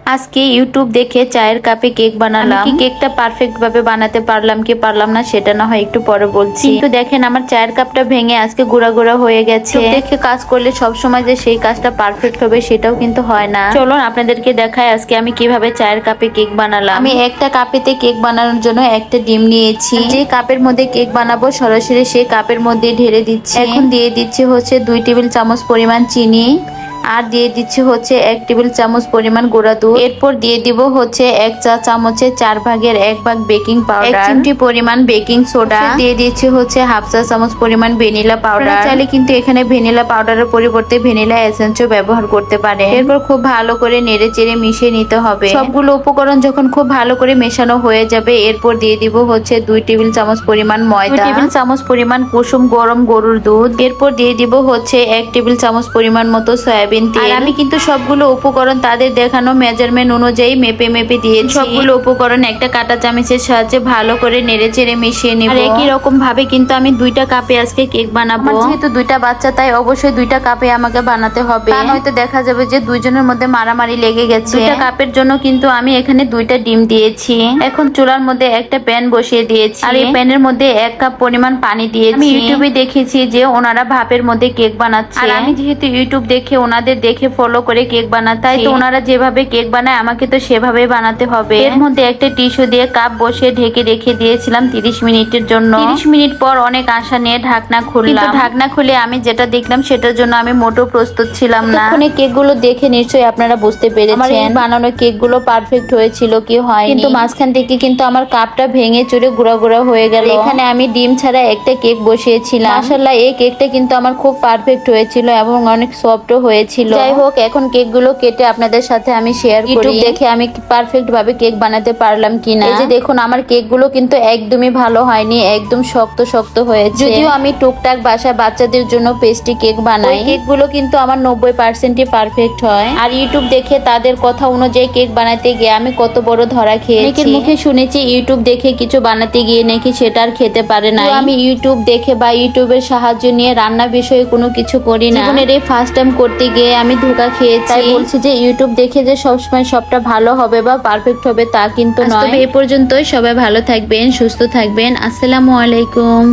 আজকে ইউটিউব দেখে চায়ের কাপে কেক বানালাম। কেকটা পারফেক্ট ভাবে বানাতে পারলাম কি পারলাম না সেটা না হয় একটু পরে বলছি। কিন্তু দেখেন আমার চায়ের কাপটা ভেঙে আজকে গুঁড়া গুঁড়া হয়ে গেছে। দেখে কাজ করলে সব সময় যে সেই কাজটা পারফেক্ট হবে সেটাও কিন্তু হয় না। চলুন আপনাদেরকে দেখাই আজকে আমি কিভাবে চায়ের কাপে কেক বানালাম। আমি একটা কাপেতে কেক বানানোর জন্য একটা ডিম নিয়েছি। যে কাপের মধ্যে কেক বানাবো সরাসরি সেই কাপের মধ্যে ঢেলে দিচ্ছি। এখন দিয়ে দিচ্ছি হচ্ছে 2 টেবিল চামচ পরিমাণ চিনি, আর দিয়ে দিচ্ছি হচ্ছে 1 টেবিল চামচ পরিমাণ গুঁড়া দুধ। এরপর দিয়ে দিব হচ্ছে 1 চা চামচের 4 ভাগের 1 ভাগ বেকিং পাউডার, 1 চিমটি পরিমাণ বেকিং সোডা, দিয়ে দিচ্ছি হচ্ছে হাফ চা চামচ পরিমাণ ভ্যানিলা পাউডার। চাইলে কিন্তু এখানে ভ্যানিলা পাউডারের পরিবর্তে ভ্যানিলা এসেন্সও ব্যবহার করতে পারে। এরপর খুব ভালো করে নেড়ে চেড়ে মিশিয়ে নিতে হবে। সবগুলো উপকরণ যখন খুব ভালো করে মেশানো হয়ে যাবে এরপর দিয়ে দিব হচ্ছে 2 টেবিল চামচ পরিমাণ ময়দা, 2 টেবিল চামচ পরিমাণ কুসুম গরম গরুর দুধ। এরপর দিয়ে দিব হচ্ছে 1 টেবিল চামচ পরিমাণ মতো সয়াবিন তেল। আর আমি কিন্তু সবগুলো উপকরণ তাদের দেখানো মেজারমেন্ট অনুযায়ী মেপে মেপে দিয়েছি। সবগুলো উপকরণ একটা কাঁটা চামচের সাহায্যে ভালো করে নেড়ে চেড়ে মিশিয়ে নিব। আর একই রকম ভাবে কিন্তু আমি 2টা কাপে আজকে কেক বানাবো। যেহেতু 2টা বাচ্চা তাই অবশ্যই 2টা কাপে আমাকে বানাতে হবে। তা নয়তো দেখা যাবে যে দুইজনের মধ্যে মারামারি লেগে গেছে। 2টা কাপের জন্য কিন্তু আমি এখানে 2টা ডিম দিয়েছি। এখন চুলার মধ্যে একটা প্যান বসিয়ে দিয়েছি। আর এই প্যানের মধ্যে 1 কাপ পরিমাণ পানি দিয়েছি। আমি ইউটিউবে দেখেছি যে ওনারা ভাপের মধ্যে কেক বানাচ্ছে। আর আমি যেহেতু ইউটিউব দেখে ওনাদের দেখে ফলো করে কেক বানাতে, তাই তো ওনারা যেভাবে কেক বানায় আমাকে তো সেভাবে বানাতে হবে। এর মধ্যে একটা টিস্যু দিয়ে কাপ বসিয়ে ঢেকে রেখে দিয়েছিলাম 30 মিনিটের জন্য। 30 মিনিট পর অনেক আশা নিয়ে ঢাকনা খুললাম। কিন্তু ঢাকনা খুলে আমি যেটা দেখলাম সেটার জন্য আমি মোটেও প্রস্তুত ছিলাম না। এখন কেকগুলো দেখে নিশ্চয়ই আপনারা বুঝতে পেরেছেন আমার এই বানানো কেকগুলো পারফেক্ট হয়েছিল কি হয়নি। কিন্তু মাঝখান থেকে কিন্তু আমার কাপটা ভেঙে চুরে গুঁড়া গুঁড়া হয়ে গেল। এখানে আমি ডিম ছাড়া একটা কেক বসিয়েছিলাম। মাশাআল্লাহ এই কেকটা কিন্তু আমার খুব পারফেক্ট হয়েছিল এবং অনেক সফটও হয়েছিল। যাই হোক এখন কেকগুলো কেটে আপনাদের সাথে আমি শেয়ার করি। ইউটিউব দেখে আমি পারফেক্ট ভাবে কেক বানাতে পারলাম কিনা। এই যে দেখুন আমার কেকগুলো কিন্তু একদমই ভালো হয়নি, একদম শক্ত শক্ত হয়েছে। যদিও আমি টুকটাক বাসায় বাচ্চাদের জন্য পেস্ট্রি কেক বানাই, কেকগুলো কিন্তু আমার 90%ই পারফেক্ট হয়। আর ইউটিউব দেখে তাদের কথা অনুযায়ী কেক বানাতে গিয়ে আমি কত বড় ধরা খেয়েছি। অনেকের মুখে শুনেছি ইউটিউব দেখে কিছু বানাতে গিয়ে নাকি সেটা আর খেতে পারে না। আমি ইউটিউব দেখে বা ইউটিউবের সাহায্য নিয়ে রান্না বিষয়ে কোনো কিছু করি না। জীবনের এই ফার্স্ট টাইম করতে গিয়ে আমি ধোঁকা খেয়েছি। তাই বলছি যে ইউটিউব দেখে যে সবসময় সবটা ভালো হবে বা পারফেক্ট হবে তা কিন্তু নয়। তবে এই পর্যন্তই, সবাই ভালো থাকবেন, সুস্থ থাকবেন। আসসালামু আলাইকুম।